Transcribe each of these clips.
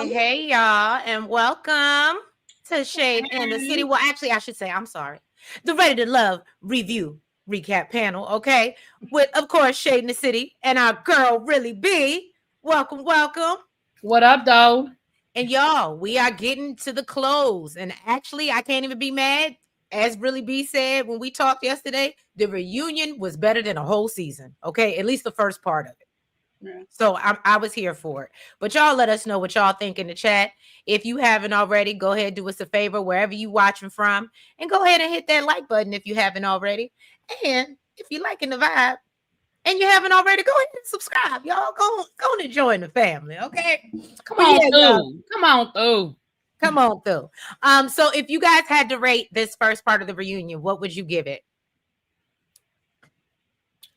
Hey, y'all, and welcome to Shade in the City. Well, actually, I should say, I'm sorry. The Ready to Love review recap panel, okay? With, of course, Shade in the City and our girl, Really B. Welcome, welcome. What up, though? And y'all, we are getting to the close. And actually, I can't even be mad. As Really B said when we talked yesterday, the reunion was better than a whole season, okay? At least the first part of it. Yeah. So I was here for it. But y'all let us know what y'all think in the chat. If you haven't already, go ahead, do us a favor wherever you watching from. And go ahead and hit that like button if you haven't already. And if you're liking the vibe and you haven't already, go ahead and subscribe. Y'all go and join the family, okay? Come on through. Come on through. Come on through. So if you guys had to rate this first part of the reunion, what would you give it?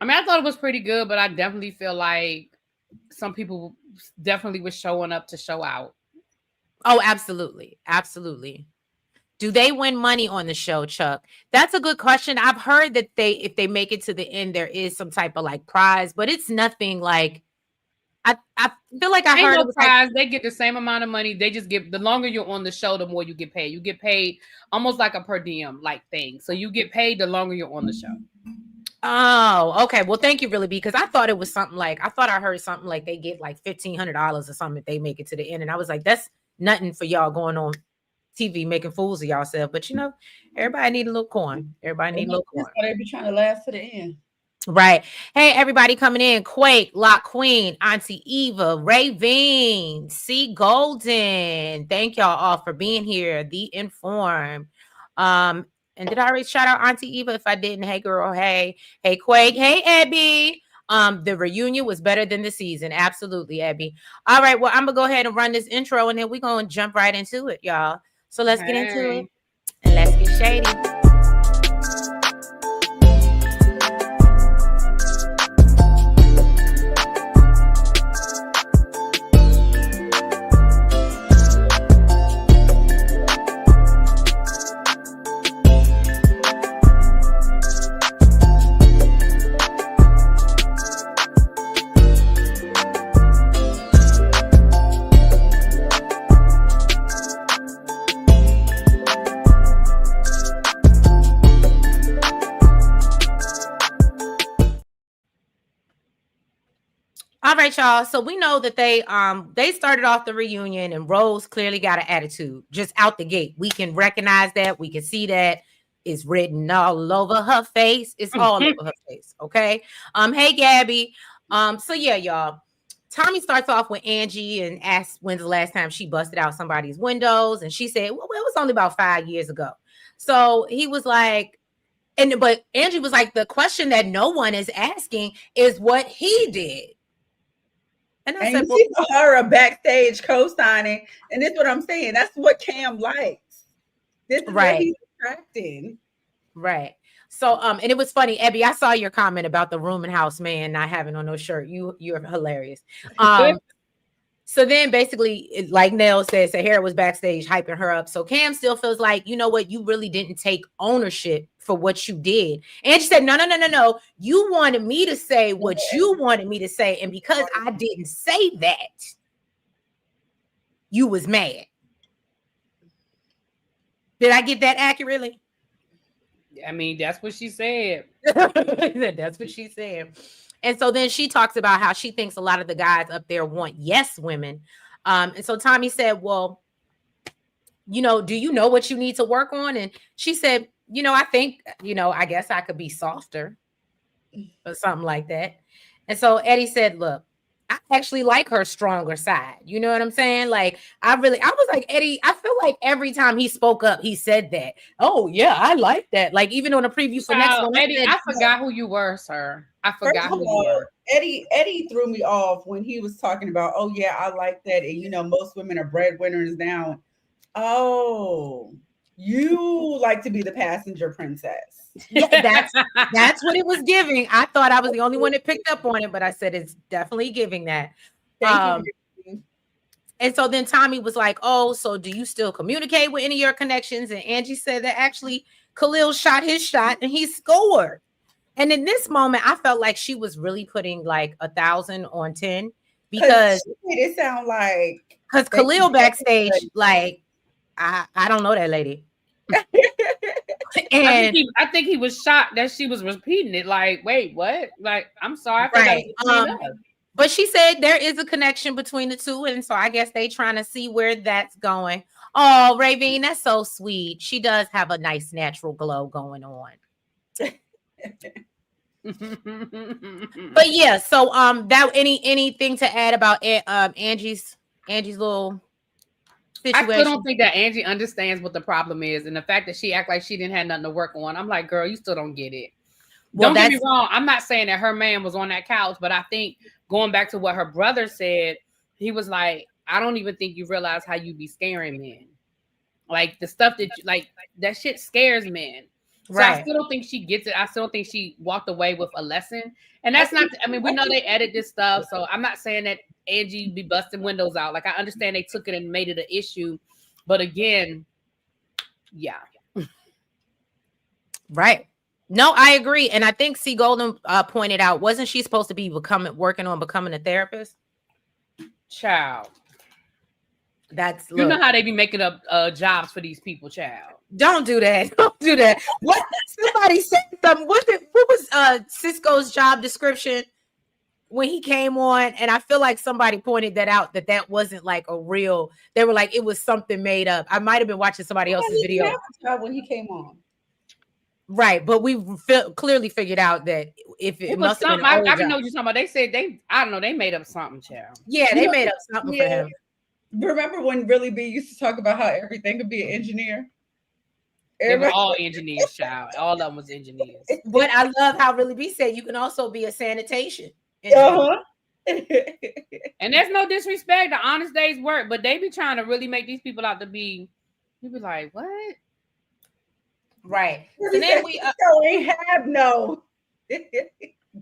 I mean, I thought it was pretty good, but I definitely feel like some people definitely was showing up to show out. Oh, absolutely. Absolutely. Do they win money on the show, Chuck? That's a good question. I've heard that if they make it to the end, there is some type of like prize, but it's nothing like I feel like I heard no prize. They get the same amount of money. They just get, the longer you're on the show, the more you get paid. You get paid almost like a per diem like thing. So you get paid the longer you're on the show. Oh, okay. Well, thank you, Really, because I thought it was something like, I thought I heard something like they get like $1,500 or something if they make it to the end. And I was like, that's nothing for y'all going on TV making fools of y'allself. But you know, everybody need a little coin. Everybody need a little coin. They be trying to last to the end. Right. Hey, everybody coming in. Quake, Lock Queen, Auntie Eva, Ravine, C Golden. Thank y'all all for being here. The Informed. And did I already shout out Auntie Eva? If I didn't, hey girl, hey Quake, hey Abby. The reunion was better than the season. Absolutely, Abby. All right, well, I'm gonna go ahead and run this intro and then we're gonna jump right into it, y'all. So let's get into it and let's get shady. All right, y'all. So we know that they started off the reunion and Rose clearly got an attitude just out the gate. We can recognize that. We can see that. It's written all over her face. It's all over her face. Okay. Hey, Gabby. So yeah, y'all. Tommy starts off with Angie and asks when's the last time she busted out somebody's windows. And she said, well, it was only about 5 years ago. So he was like, but Angie was like, the question that no one is asking is what he did. And I said, you see her backstage co-signing, and this is what I'm saying. That's what Cam likes. This is what he's attracting. Right. So, and it was funny, Abby. I saw your comment about the room and house man not having on no shirt. You're hilarious. So then, basically, like Nell said, Sahara was backstage hyping her up. So Cam still feels like, you know what, you really didn't take ownership for what you did. And she said, no. You wanted me to say what you wanted me to say. And because I didn't say that, you was mad. Did I get that accurately? I mean, that's what she said. That's what she said. And so then she talks about how she thinks a lot of the guys up there want yes women. And so Tommy said, well, you know, do you know what you need to work on? And she said, you know, I think, you know, I guess I could be softer or something like that. And so Eddie said, look, I actually like her stronger side. You know what I'm saying? Like, I was like, Eddie, I feel like every time he spoke up, he said that. Oh, yeah, I like that. Like, even on a preview for next one. Eddie, I forgot who you were, sir. I forgot who you were. Eddie threw me off when he was talking about, oh, yeah, I like that. And, you know, most women are breadwinners now. Oh, you like to be the passenger princess. Yeah, that's what it was giving. I thought I was the only one that picked up on it, but I said it's definitely giving that. Thank you. And so then Tommy was like, oh, so do you still communicate with any of your connections? And Angie said that actually Khalil shot his shot and he scored. And in this moment, I felt like she was really putting like 1,000 on 10 because it sound like Because Khalil backstage, like, I don't know that lady. And I think he was shocked that she was repeating it. Like, wait, what? Like, I'm sorry. I thought right. that was But she said there is a connection between the two, and so I guess they trying to see where that's going. Oh, Ravine, that's so sweet. She does have a nice natural glow going on. But yeah, so that anything to add about Angie's little situation? I still don't think that Angie understands what the problem is, and the fact that she act like she didn't have nothing to work on. I'm like, girl, you still don't get it. Well, don't get me wrong. I'm not saying that her man was on that couch, but I think going back to what her brother said, he was like, I don't even think you realize how you be scaring men. Like the stuff that like that shit scares men. So right. I still don't think she gets it. I still don't think she walked away with a lesson. And that's not, I mean, we know they edit this stuff. So I'm not saying that Angie be busting windows out. Like I understand they took it and made it an issue. But again, yeah. Right. No, I agree. And I think C. Golden pointed out, wasn't she supposed to be working on becoming a therapist? Child. That's you know how they be making up jobs for these people, child. Don't do that. Don't do that. What somebody said something. What was Cisco's job description when he came on? And I feel like somebody pointed that out, that wasn't like a real, they were like, it was something made up. I might have been watching somebody else's video when he came on. Right, but we clearly figured out that if it must have been I know what you're talking about. They said I don't know, they made up something, child. Yeah, they made up something for him. Remember when Really B used to talk about how everything could be an engineer? They were all engineers, child. All of them was engineers. But I love how Really B said you can also be a sanitation engineer. And there's no disrespect to honest day's work, but they be trying to really make these people out to be. You be like, what? Right. So then we ain't have no.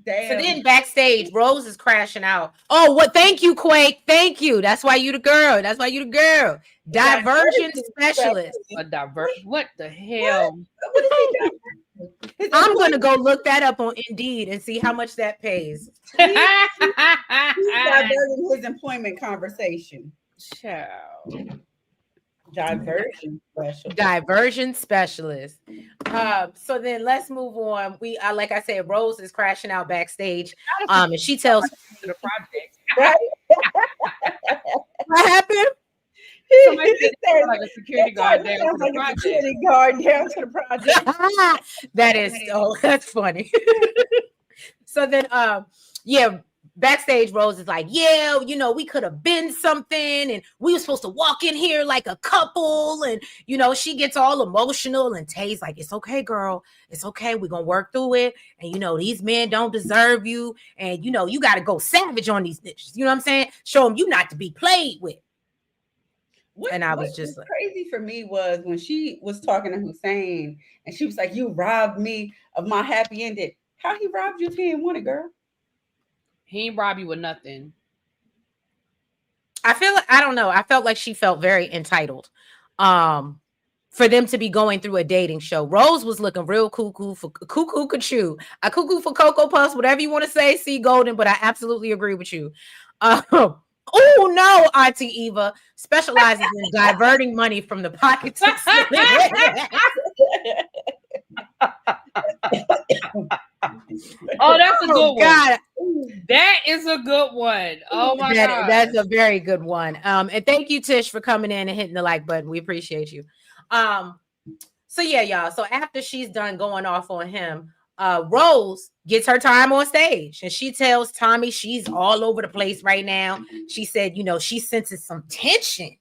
Damn. So then backstage, Rose is crashing out. Oh, what? Thank you, Quake. Thank you. That's why you the girl. That's why you the girl. Diversion specialist. What the hell? What is he I'm gonna go look that up on Indeed and see how much that pays. He's diverting his employment conversation. Child. Diversion specialist. So then let's move on. We like I said, Rose is crashing out backstage. And she tells the project. Right? What happened? Somebody said like a security guard down to the project. Security guard down to the project. That is so that's funny. So then yeah. Backstage, Rose is like, yeah, you know, we could have been something and we were supposed to walk in here like a couple. And, you know, she gets all emotional and Tay's like, it's okay, girl. It's okay. We're going to work through it. And, you know, these men don't deserve you. And, you know, you got to go savage on these bitches. You know what I'm saying? Show them you not to be played with. And I was just like, crazy for me was when she was talking to Hussein and she was like, you robbed me of my happy ending. How he robbed you if he didn't want it, girl? He ain't rob you with nothing. I don't know. I felt like she felt very entitled. For them to be going through a dating show. Rose was looking real cuckoo for cuckoo cuckoo. A cuckoo for Cocoa Puffs, whatever you want to say, C. Golden, but I absolutely agree with you. Oh no, Auntie Eva specializes in diverting money from the pockets of Oh, that's a good one. That is a good one. Oh my God. That's a very good one. And thank you, Tish, for coming in and hitting the like button. We appreciate you. So yeah, y'all. So after she's done going off on him, Rose gets her time on stage and she tells Tommy she's all over the place right now. She said, you know, she senses some tension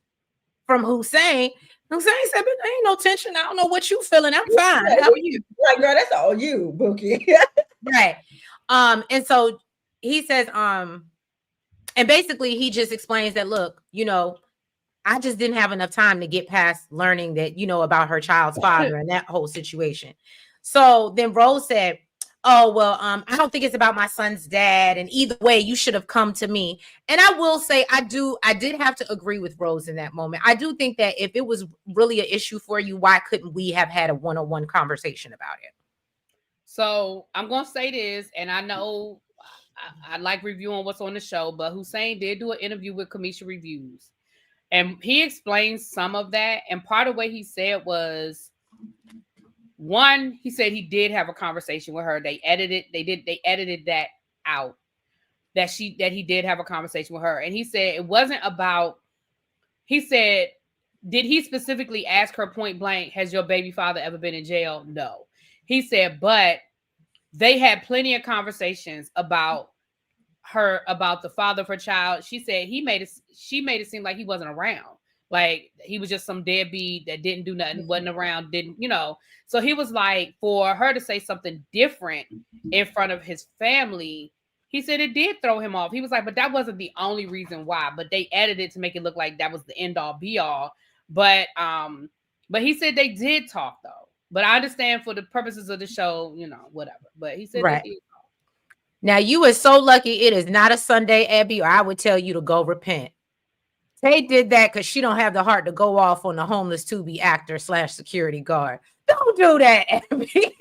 from Hussein. Hussein said, but there ain't no tension. I don't know what you feeling. I'm fine. How are you? Like, girl, that's all you, Bookie. Right. And so he says, and basically he just explains that, look, you know, I just didn't have enough time to get past learning that, you know, about her child's father and that whole situation. So then Rose said, oh, well, I don't think it's about my son's dad. And either way, you should have come to me. And I will say, I did have to agree with Rose in that moment. I do think that if it was really an issue for you, why couldn't we have had a one-on-one conversation about it? So I'm going to say this, and I know I like reviewing what's on the show, but Hussein did do an interview with Kamisha Reviews. And he explained some of that. And part of what he said was, one, he said he did have a conversation with her. They edited that out. That he did have a conversation with her. And he said it wasn't about, he said, did he specifically ask her point blank, has your baby father ever been in jail? No. He said, but they had plenty of conversations about the father of her child. She said she made it seem like he wasn't around. Like he was just some deadbeat that didn't do nothing, wasn't around, didn't, So he was like, for her to say something different in front of his family, he said it did throw him off. He was like, but that wasn't the only reason why, but they edited it to make it look like that was the end all be all. But he said they did talk though. But I understand for the purposes of the show, whatever. But he said right. They did talk. Now you are so lucky it is not a Sunday, Abby, or I would tell you to go repent. They did that because she don't have the heart to go off on the homeless Tubi actor / security guard. Don't do that, Abby.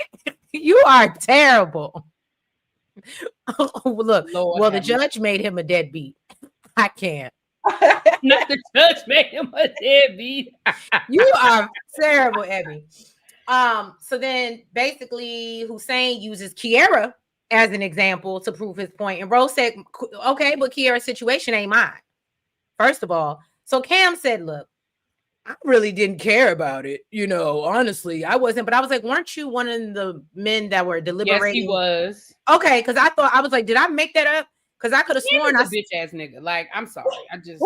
You are terrible. Look, Lord, the judge made him a deadbeat. I can't. Not the judge made him a deadbeat. You are terrible, Abby. So then basically Hussein uses Kiara as an example to prove his point. And Rose said, okay, but Kiara's situation ain't mine. First of all. So Cam said, look, I really didn't care about it. Honestly, I wasn't. But I was like, weren't you one of the men that were deliberating? Yes, he was. Okay, because I was like, did I make that up? Because I could have sworn I bitch ass nigga. Like, I'm sorry. I just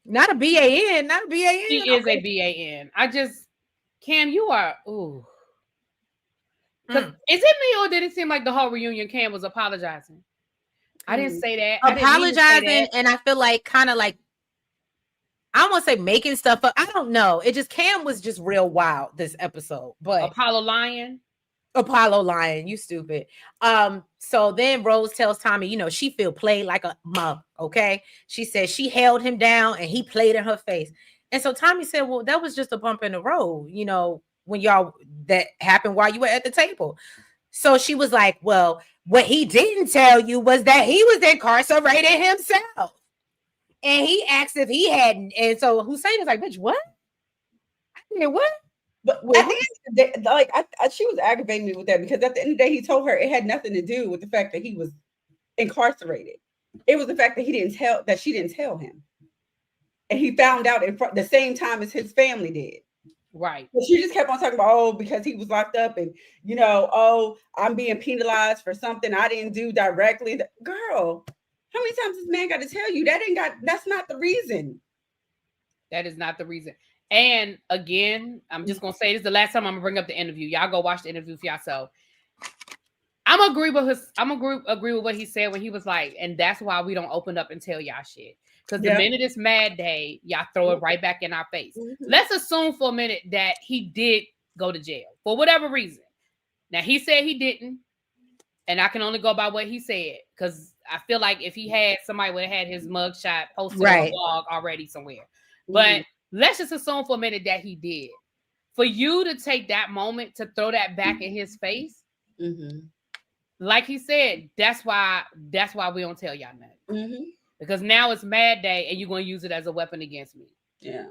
not a BAN, not a BAN. He is a BAN. Cam, you are Is it me or did it seem like the whole reunion Cam was apologizing? I didn't say that. Apologizing, and I feel like kind of like I don't want to say making stuff up. I don't know. It just Cam was just real wild this episode. But Apollo lying, you stupid. So then Rose tells Tommy, she feel played like a mug. Okay. She said she held him down and he played in her face. And so Tommy said, well, that was just a bump in the road, when that happened while you were at the table. So she was like, well, what he didn't tell you was that he was incarcerated himself. And he asked if he hadn't. And so Hussein is like, bitch, what? I did what? But at the end of the day, she was aggravating me with that because at the end of the day, he told her it had nothing to do with the fact that he was incarcerated. It was the fact that she didn't tell him. And he found out the same time as his family did. Right. But she just kept on talking about, because he was locked up and, I'm being penalized for something I didn't do directly. Girl, how many times this man got to tell you that's not the reason. That is not the reason. And again, I'm just going to say this is the last time I'm going to bring up the interview. Y'all go watch the interview for yourself. I'm agree with what he said when he was like, and that's why we don't open up and tell y'all shit. Because the minute it's mad day, y'all throw it right back in our face. Mm-hmm. Let's assume for a minute that he did go to jail for whatever reason. Now, he said he didn't. And I can only go by what he said. Because I feel like if he had, somebody would have had his mugshot posted on the blog already somewhere. Mm-hmm. But let's just assume for a minute that he did. For you to take that moment to throw that back in his face, like he said, that's why we don't tell y'all nothing. Mm-hmm. Because now it's mad day and you're going to use it as a weapon against me. Yeah.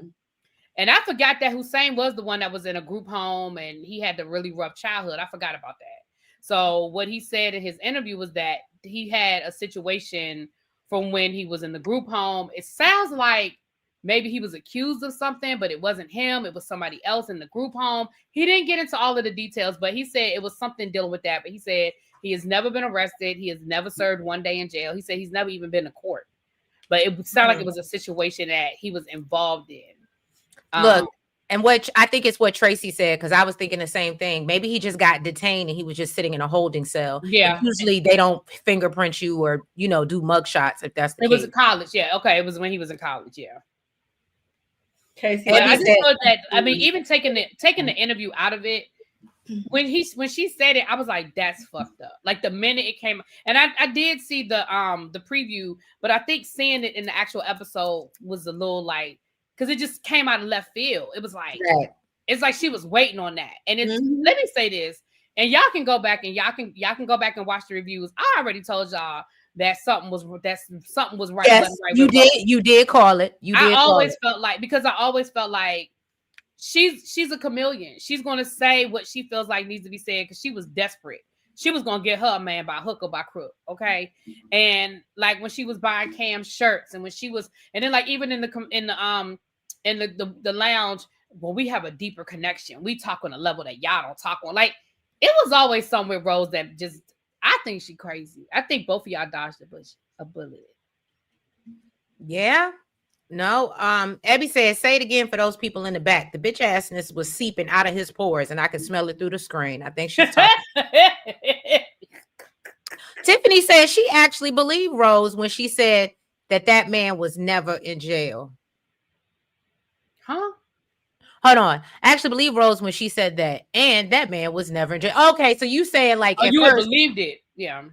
And I forgot that Hussein was the one that was in a group home and he had the really rough childhood. I forgot about that. So what he said in his interview was that he had a situation from when he was in the group home. It sounds like maybe he was accused of something, but it wasn't him. It was somebody else in the group home. He didn't get into all of the details, but he said it was something dealing with that. But he said he has never been arrested. He has never served one day in jail. He said he's never even been to court. But it sounded like it was a situation that he was involved in. Look, and what I think it's what Tracy said, because I was thinking the same thing. Maybe he just got detained and he was just sitting in a holding cell. Yeah. And usually they don't fingerprint you or, do mugshots if that's the case. It was in college. Yeah. Okay. It was when he was in college. Yeah. Casey, yeah, I just thought that, I mean, even taking the interview out of it, when she said it, I was like, that's fucked up. Like the minute it came, and I did see the preview, but I think seeing it in the actual episode was a little like, because it just came out of left field. It was like, It's like she was waiting on that. And it's let me say this, and y'all can go back and y'all can go back and watch the reviews. I already told y'all that something was right. Yes, you did. You did call it. I always felt like, because I always felt like she's a chameleon. She's going to say what she feels like needs to be said because she was desperate. She was going to get her a man by hook or by crook, okay? And like when she was buying Cam's shirts, and when she was, and then like even in the lounge, well, we have a deeper connection. We talk on a level that y'all don't talk on. Like, it was always somewhere, Rose, that just, I think she crazy. I think both of y'all dodged a bullet. Yeah. No, Abby said, say it again for those people in the back. The bitch assness was seeping out of his pores, and I could smell it through the screen. I think she's talking. Tiffany said she actually believed Rose when she said that man was never in jail. Huh? Hold on. I actually believe Rose when she said that, and that man was never in jail. Okay, so you saying like, you first, believed it? Yeah.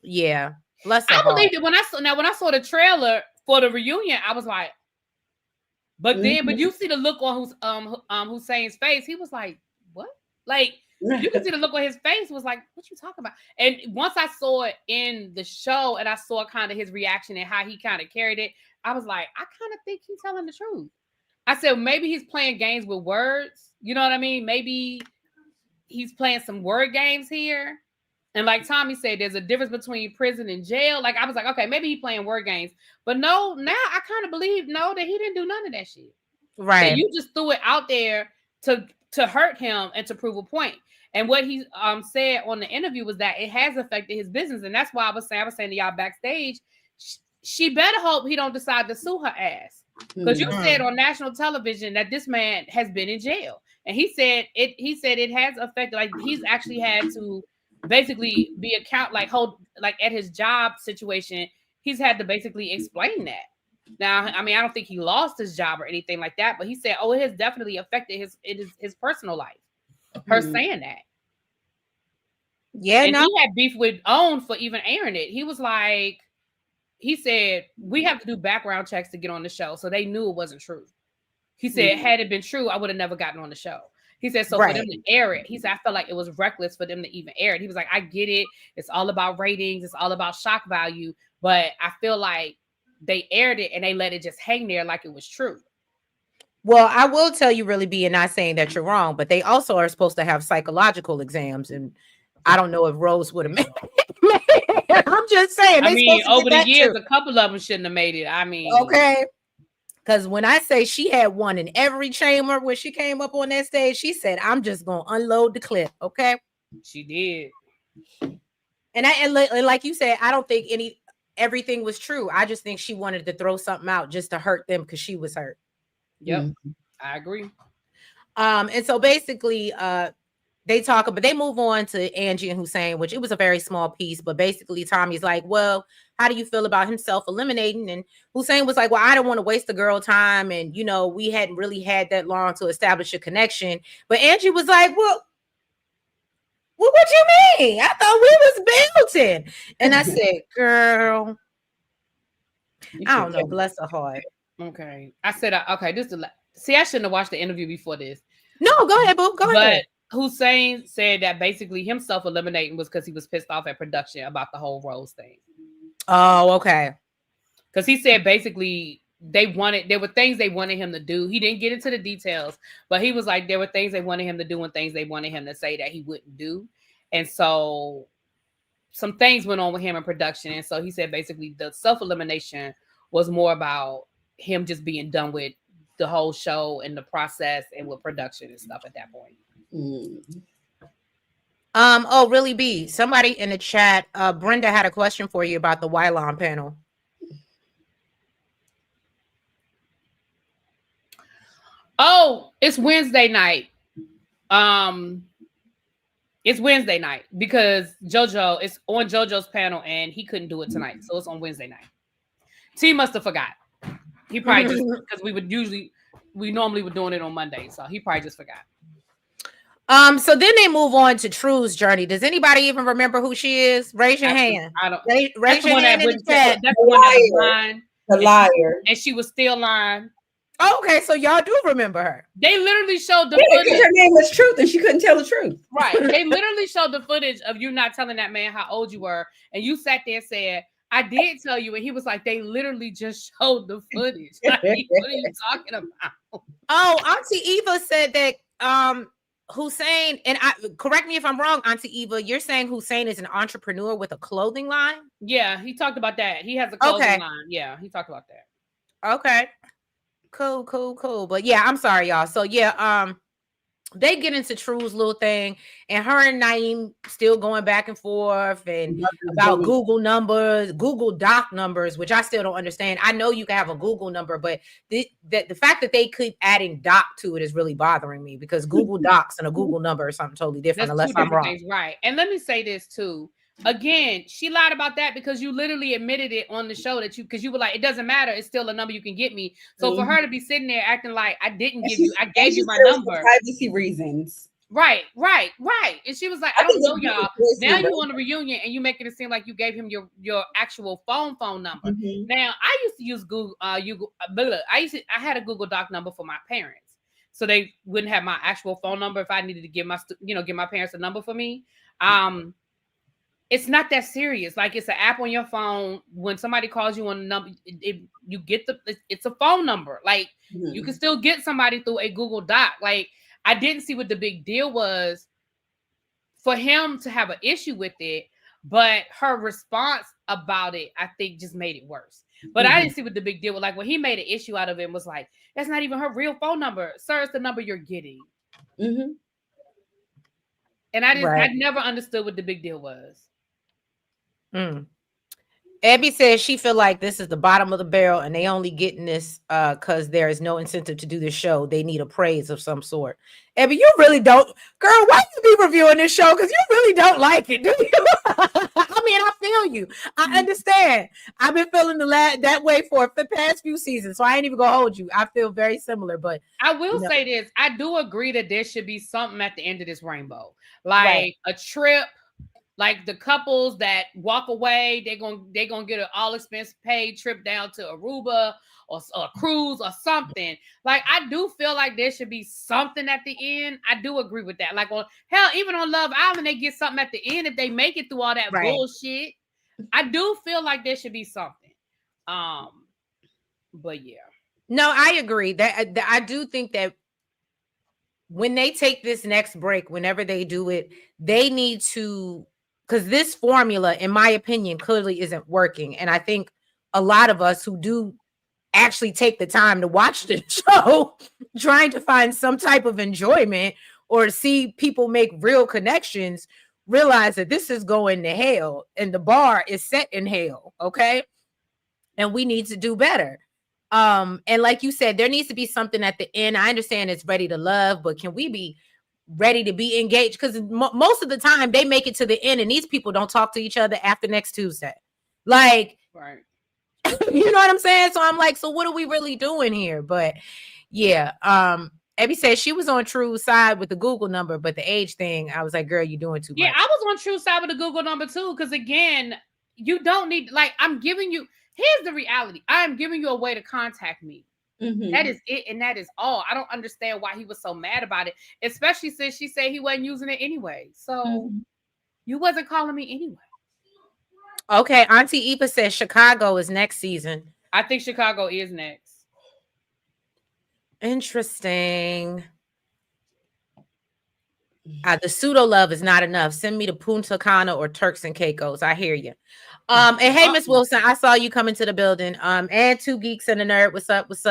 Yeah. I believed it when I saw the trailer for the reunion. I was like, but you see the look on Hussein's face. He was like, what? Like, you can see the look on his face was like, what you talking about? And once I saw it in the show and I saw kind of his reaction and how he kind of carried it, I was like, I kind of think he's telling the truth. I said, maybe he's playing games with words. You know what I mean? Maybe he's playing some word games here. And like Tommy said, there's a difference between prison and jail. Like, I was like, okay, maybe he's playing word games. But no, now I kind of believe, that he didn't do none of that shit. Right. That you just threw it out there to hurt him and to prove a point. And what he said on the interview was that it has affected his business. And that's why I was saying to y'all backstage, she better hope he don't decide to sue her ass. Because you said on national television that this man has been in jail. And he said it has affected, like he's actually had to basically be at his job situation, he's had to basically explain that. Now, I mean, I don't think he lost his job or anything like that, but he said, it has definitely affected his personal life. Her saying that. Yeah, and he had beef with OWN for even airing it. He was like, he said, we have to do background checks to get on the show. So they knew it wasn't true. He said, had it been true, I would have never gotten on the show. He said, so for them to air it, he said, I felt like it was reckless for them to even air it. He was like, I get it. It's all about ratings. It's all about shock value. But I feel like they aired it and they let it just hang there like it was true. Well, I will tell you, really, B, and not saying that you're wrong, but they also are supposed to have psychological exams. And I don't know if Rose would have made it. I'm just saying. I mean, over the years, a couple of them shouldn't have made it. I mean. Okay. Because when I say she had one in every chamber when she came up on that stage, she said, I'm just going to unload the clip. Okay. She did. And like you said, I don't think everything was true. I just think she wanted to throw something out just to hurt them because she was hurt. Yep. I agree. And so basically, they move on to Angie and Hussein, which it was a very small piece, but basically Tommy's like, well, how do you feel about himself eliminating? And Hussein was like, well, I don't want to waste the girl time. And, we hadn't really had that long to establish a connection. But Angie was like, well, what you mean? I thought we was building. And I said, girl, I don't know. Bless her heart. Okay. I said, okay, I shouldn't have watched the interview before this. No, go ahead, boo. Go ahead. Hussein said that basically himself eliminating was because he was pissed off at production about the whole Rose thing. Oh, okay. Because he said basically there were things they wanted him to do. He didn't get into the details, but he was like, there were things they wanted him to do and things they wanted him to say that he wouldn't do. And so some things went on with him in production. And so he said basically the self-elimination was more about him just being done with the whole show and the process and with production and stuff at that point. Oh, really, B? Somebody in the chat, Brenda had a question for you about the Wylon panel. Oh, it's Wednesday night. It's Wednesday night because JoJo is on JoJo's panel and he couldn't do it tonight, so it's on Wednesday night. T must have forgot. He probably just because we normally were doing it on Monday, so he probably just forgot. So then they move on to True's journey. Does anybody even remember who she is? Raise your hand. I don't. Raise your hand in the chat. That's the one that was lying. The liar. And she was still lying. Okay, so y'all do remember her. They literally showed the footage. Her name was Truth, and she couldn't tell the truth. Right. They literally showed the footage of you not telling that man how old you were, and you sat there and said, I did tell you, and he was like, they literally just showed the footage. Like, what are you talking about? Oh, Auntie Eva said that Hussein, and I correct me if I'm wrong, Auntie Eva, you're saying Hussein is an entrepreneur with a clothing line? Yeah, he talked about that. He has a clothing line. Yeah, he talked about that. Okay. Cool. But yeah, I'm sorry, y'all. So yeah, they get into True's little thing, and her and Naeem still going back and forth and about Google numbers, Google Doc numbers, which I still don't understand. I know you can have a Google number, but the fact that they keep adding Doc to it is really bothering me, because Google Docs and a Google number is something totally different. That's unless two I'm different wrong. things, right? And let me say this too. Again, she lied about that because you literally admitted it on the show that because you were like, it doesn't matter, it's still a number you can get me. So for her to be sitting there acting like I didn't give you, I gave you my number. Privacy reasons. Right. And she was like, I don't know y'all. Now you on a reunion and you making it seem like you gave him your actual phone number. Mm-hmm. Now I used to use Google. I had a Google Doc number for my parents, so they wouldn't have my actual phone number if I needed to give my parents a number for me. It's not that serious. Like, it's an app on your phone. When somebody calls you on a number, you get it's a phone number. Like, you can still get somebody through a Google Doc. Like, I didn't see what the big deal was for him to have an issue with it, but her response about it, I think, just made it worse. But I didn't see what the big deal was. Like, when he made an issue out of it and was like, that's not even her real phone number. Sir, it's the number you're getting. And I never understood what the big deal was. Abby says she feel like this is the bottom of the barrel and they only getting this because there is no incentive to do this show. They need a praise of some sort. Abby, you really don't, girl, why you be reviewing this show? Because you really don't like it, do you? I mean, I feel you. I understand. I've been feeling that way for the past few seasons, so I ain't even gonna hold you. I feel very similar, but I will say this. I do agree that there should be something at the end of this rainbow, like a trip. Like, the couples that walk away, they're gonna get an all expense paid trip down to Aruba or a cruise or something. Like, I do feel like there should be something at the end. I do agree with that. Like, even on Love Island, they get something at the end if they make it through all that bullshit. I do feel like there should be something. But yeah. No, I agree. That I do think that when they take this next break, whenever they do it, they need to. Because this formula, in my opinion, clearly isn't working. And I think a lot of us who do actually take the time to watch the show, trying to find some type of enjoyment or see people make real connections, realize that this is going to hell and the bar is set in hell. Okay. And we need to do better. And like you said, there needs to be something at the end. I understand it's Ready to Love, but can we be ready to be engaged? Because most of the time they make it to the end and these people don't talk to each other after next Tuesday. Like, right. You know what I'm saying? So I'm like, so what are we really doing here? But yeah, Abby said she was on True's side with the Google number, but the age thing, I was like, girl, you're doing too much. Yeah, I was on True's side with the Google number too. Because again, you don't need, like, I'm giving you, here's the reality. I'm giving you a way to contact me. That is it, and that is all. I don't understand why he was so mad about it, especially since she said he wasn't using it anyway. So you wasn't calling me anyway. Okay, Auntie Eva says Chicago is next season. I think Chicago is next. Interesting. The pseudo love is not enough. Send me to Punta Cana or Turks and Caicos. I hear you. And hey, Miss Wilson, I saw you come into the building. And Two Geeks and a Nerd. What's up? What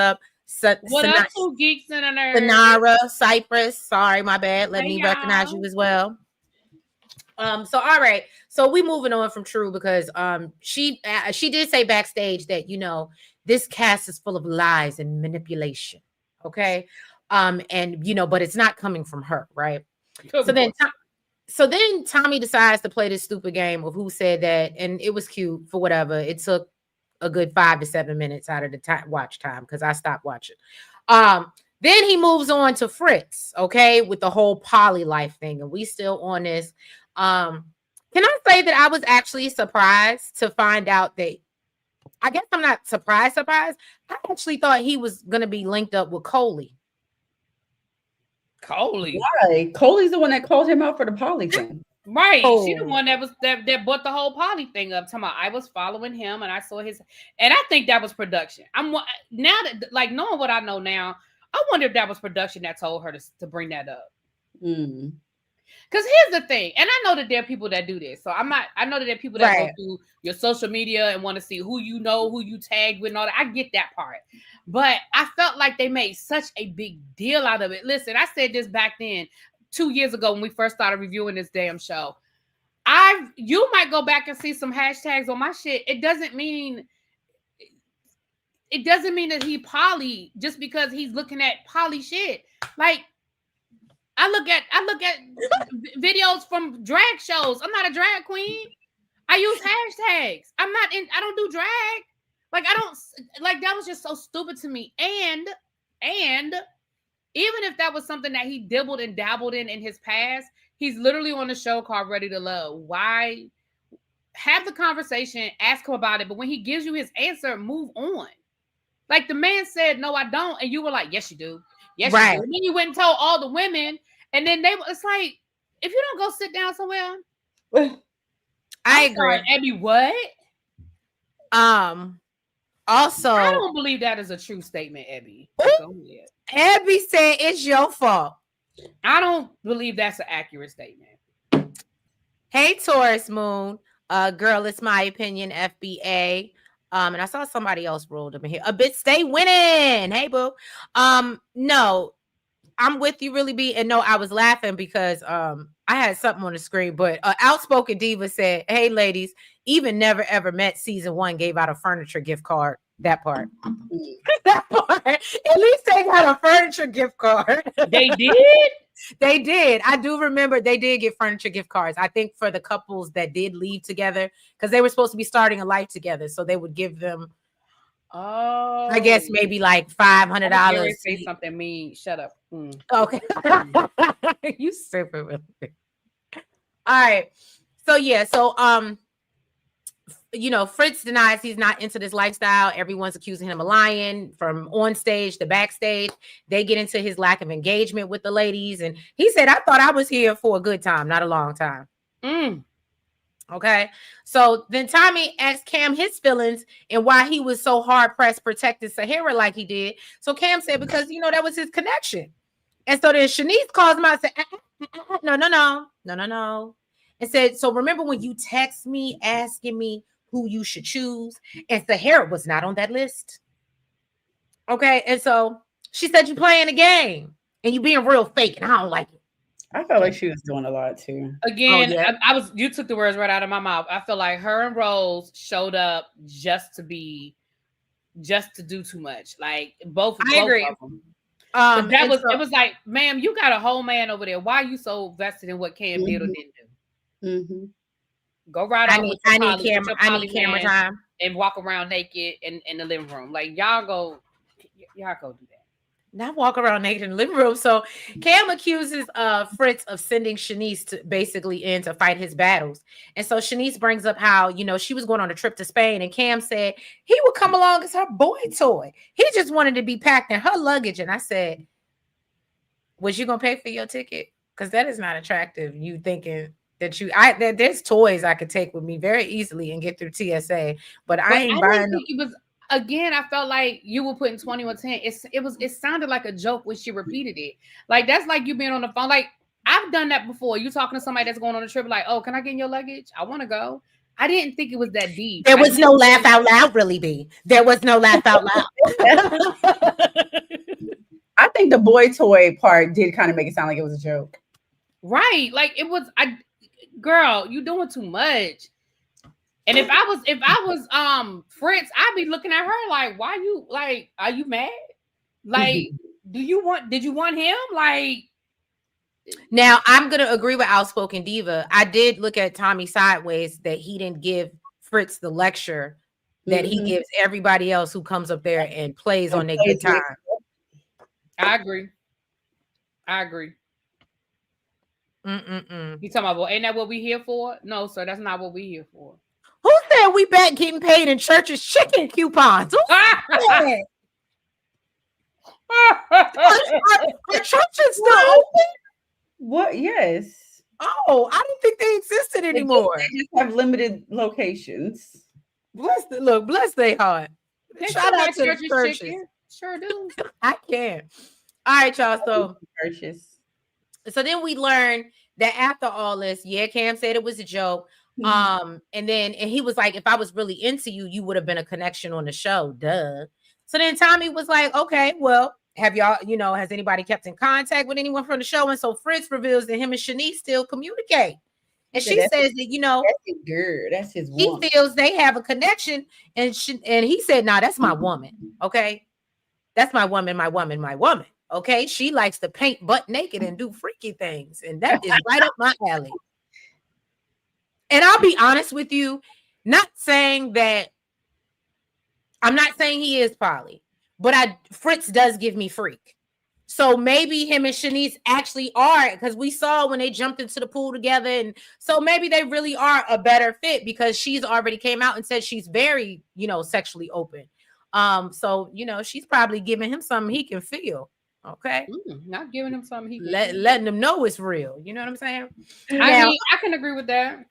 up, Two Geeks and a Nerd? Sanara, Cypress. Sorry, my bad. Let me recognize you as well. So all right. So we moving on from True because she did say backstage that, you know, this cast is full of lies and manipulation. Okay. And you know, but it's not coming from her, right? So then Tommy decides to play this stupid game of who said that, and it was cute for whatever. It took a good 5 to 7 minutes out of the watch time because I stopped watching. Then he moves on to Fritz, okay, with the whole poly life thing, and we still on this. Can I say that I was actually surprised to find out that, I guess I'm not surprised. I actually thought he was gonna be linked up with Coley. Coley. Why? Coley's the one that called him out for the poly thing. Right. She the one that brought the whole poly thing up. Talking about I was following him and I saw his, and I think that was production. I'm now that like knowing what I know now, I wonder if that was production that told her to bring that up. Because here's the thing, and I know that there are people that do this. So I'm not. I know that there are people that go through your social media and want to see who you know, who you tagged with, and all that. I get that part, but I felt like they made such a big deal out of it. Listen, I said this back then, 2 years ago when we first started reviewing this damn show. You might go back and see some hashtags on my shit. It doesn't mean that he poly just because he's looking at poly shit. Like I look at videos from drag shows. I'm not a drag queen. I use hashtags. I don't do drag. Like I don't like that was just so stupid to me. And even if that was something that he dibbled and dabbled in his past, he's literally on a show called Ready to Love. Why have the conversation, ask him about it, but when he gives you his answer, move on. Like the man said, no, I don't. And you were like, yes, you do. Yes, you do. And then you went and told all the women, and then it's like, if you don't go sit down somewhere. I agree. Sorry, Abby, what? Also, I don't believe that is a true statement, Abby. Go ahead. Abby said it's your fault. I don't believe that's an accurate statement. Hey, Taurus Moon. Girl, it's my opinion, FBA. And I saw somebody else rolled up in here. A bit stay winning. Hey, boo. No, I'm with you, really, B. And no, I was laughing because I had something on the screen, but Outspoken Diva said, hey, ladies, even Never Ever Met season 1 gave out a furniture gift card. That part. That part. At least they got a furniture gift card. They did? They did. I do remember they did get furniture gift cards. I think for the couples that did leave together, because they were supposed to be starting a life together. So they would give them, I guess maybe like $500. Say something mean. Shut up. Okay. You super with me. All right. So yeah. So Fritz denies he's not into this lifestyle. Everyone's accusing him of lying from on stage to backstage. They get into his lack of engagement with the ladies. And he said, I thought I was here for a good time, not a long time. Okay. So then Tommy asked Cam his feelings and why he was so hard pressed protecting Sahara like he did. So Cam said, because, that was his connection. And so then Shanice calls him out and said, no. And said, so remember when you text me asking me who you should choose? And Sahara was not on that list. Okay. And so she said, you playing a game and you being real fake and I don't like it. I felt like she was doing a lot too. Again, you took the words right out of my mouth. I feel like her and Rose showed up just to do too much. Like both I agree. Of them. It was like, ma'am, you got a whole man over there. Why are you so vested in what Cam did or didn't do? Go right on. I need camera time and walk around naked in the living room. Like y'all go do that. Not walk around naked in the living room. So Cam accuses Fritz of sending Shanice to basically in to fight his battles. And so Shanice brings up how, she was going on a trip to Spain and Cam said he would come along as her boy toy. He just wanted to be packed in her luggage. And I said, was you going to pay for your ticket? Because that is not attractive. You thinking that there's toys I could take with me very easily and get through TSA, but I ain't buying. It was again. I felt like you were putting 2110. It sounded like a joke when she repeated it. Like that's like you being on the phone. Like I've done that before. You talking to somebody that's going on a trip, like, oh, can I get in your luggage? I want to go. I didn't think it was that deep. There was no laugh out loud, really, B. There was no laugh out loud. I think the boy toy part did kind of make it sound like it was a joke. Right. Like it was, girl, you doing too much. And if I was Fritz, I'd be looking at her like, why you like, are you mad? Like, did you want him? Like, now I'm gonna agree with Outspoken Diva. I did look at Tommy sideways that he didn't give Fritz the lecture that he gives everybody else who comes up there and plays on their good time. I agree. You talking about, well, ain't that what we here for? No, sir, that's not what we here for. Who said we back getting paid in church's chicken coupons? Who said that? Are churches still open? What? Yes. Oh, I didn't think they existed anymore. They just have limited locations. Bless their heart. They Shout still out got to the churches, churches. chicken. Sure do. I can't. All right, y'all. Churches. So then we learned that after all this, yeah, Cam said it was a joke. And he was like, if I was really into you, you would have been a connection on the show. Duh. So then Tommy was like, okay, well, have y'all, has anybody kept in contact with anyone from the show? And so Fritz reveals that him and Shanice still communicate. And she says that, that's his girl. That's his woman. He feels they have a connection. And he said, nah, that's my woman. Okay. That's my woman, my woman, my woman. Okay. She likes to paint butt naked and do freaky things. And that is right up my alley. And I'll be honest with you, I'm not saying he is poly, but Fritz does give me freak. So maybe him and Shanice actually are, because we saw when they jumped into the pool together. And so maybe they really are a better fit because she's already came out and said she's very, sexually open. So, she's probably giving him something he can feel. Okay. Not giving him something he can letting him know it's real. You know what I'm saying? I can agree with that.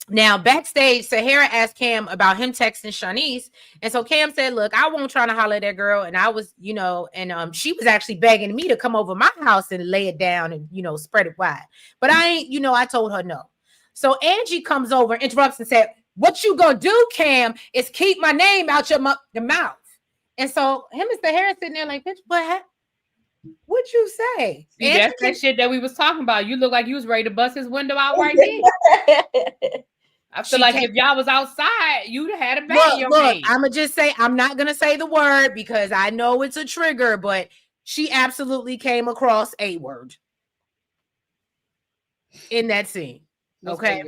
Now, backstage, Sahara asked Cam about him texting Shanice. And so Cam said, look, I won't try to holler at that girl. And I was, and she was actually begging me to come over my house and lay it down and, spread it wide. But I ain't, I told her no. So Angie comes over, interrupts and said, what you gonna do, Cam, is keep my name out your mouth. And so him and Sahara sitting there like, bitch, what'd you say? See, that's that shit that we was talking about. You look like you was ready to bust his window out right there. I feel like if y'all was outside, you'd have had a bang in your face. I'm going to just say, I'm not going to say the word because I know it's a trigger, but she absolutely came across a word in that scene. Okay.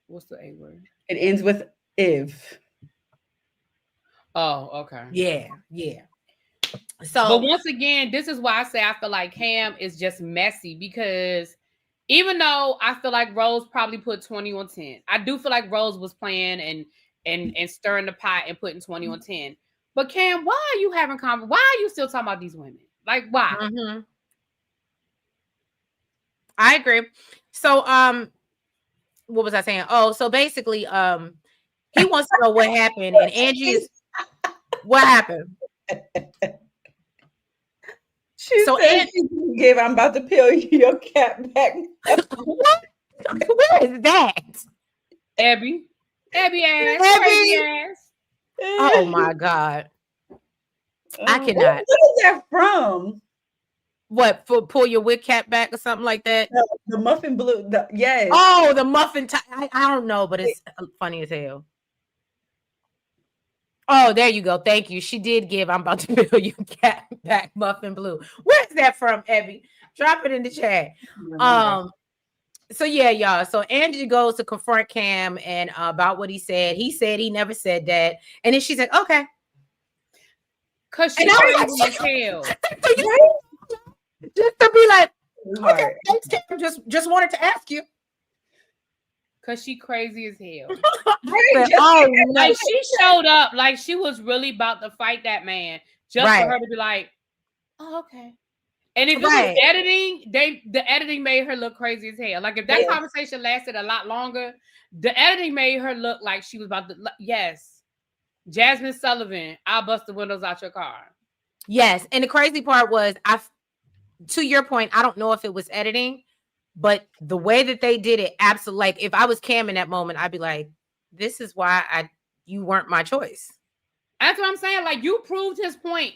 What's the A word? It ends with if. Oh, okay. Yeah. So, but once again, this is why I say I feel like Cam is just messy because even though I feel like Rose probably put 20 on 10, I do feel like Rose was playing and stirring the pot and putting 20 on 10. But Cam, why are you having conversation? Why are you still talking about these women? Like, why? Mm-hmm. I agree. So, what was I saying? Oh, so basically, he wants to know what happened, and Angie's what happened. So Angie gave, I'm about to peel your cat back. What? Where is that? Abby ass. Oh my God. I cannot. What is that from? What, for pull your wig cap back or something like that? The muffin blue. Yes. Oh, the muffin. I don't know, but it's funny as hell. Oh, there you go. Thank you. She did give. I'm about to peel your cat back, muffin blue. Where's that from, Abby? Drop it in the chat. So yeah, y'all. So Angie goes to confront Cam and about what he said. He said he never said that, and then she said, "Okay," because she crazy as hell. Just to be like, "Okay, thanks, Cam. Just wanted to ask you." Because she crazy as hell. Like she showed up like she was really about to fight that man just for her to be like, oh, okay. And if it was editing, the editing made her look crazy as hell. Like if that conversation lasted a lot longer, the editing made her look like she was about to, yes. Jasmine Sullivan, I'll bust the windows out your car. Yes. And the crazy part was, to your point, I don't know if it was editing, but the way that they did it, absolutely. Like if I was Cam in that moment, I'd be like, this is why you weren't my choice. That's what I'm saying. Like you proved his point,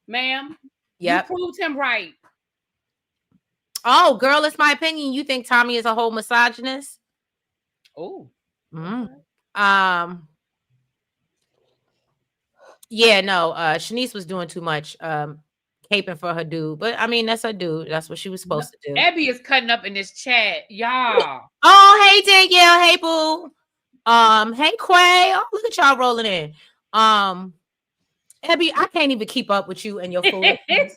ma'am. Yeah. You proved him right. Oh, girl, it's my opinion. You think Tommy is a whole misogynist? Oh. Yeah, no, Shanice was doing too much. Caping for her dude, but I mean that's her dude. That's what she was supposed to do. Abby is cutting up in this chat, y'all. Oh, hey Danielle, hey boo, hey Quay. Oh, look at y'all rolling in. Abby, I can't even keep up with you and your foolishness.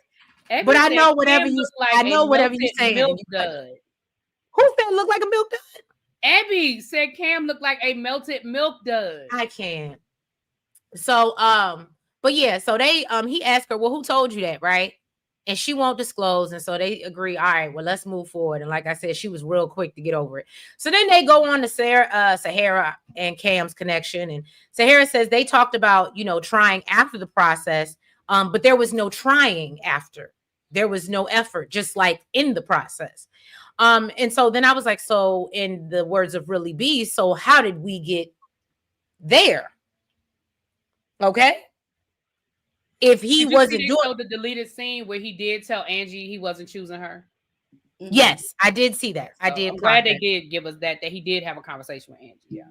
But I know whatever you. Like I know whatever you say. Who said look like a milk dud? Abby said Cam looked like a melted milk dud. I can't. So but yeah, so they he asked her, well, who told you that, right? and she won't disclose. And so they agree, all right, well, let's move forward. And like I said, she was real quick to get over it. So then they go on to Sahara and Cam's connection. And Sahara says they talked about, trying after the process, but there was no trying after. There was no effort, just like in the process. And so then I was like, so in the words of Really B, so how did we get there? Okay. If he wasn't doing the deleted scene where he did tell Angie he wasn't choosing her. Yes, I did see that. So I'm glad they did give us that he did have a conversation with Angie.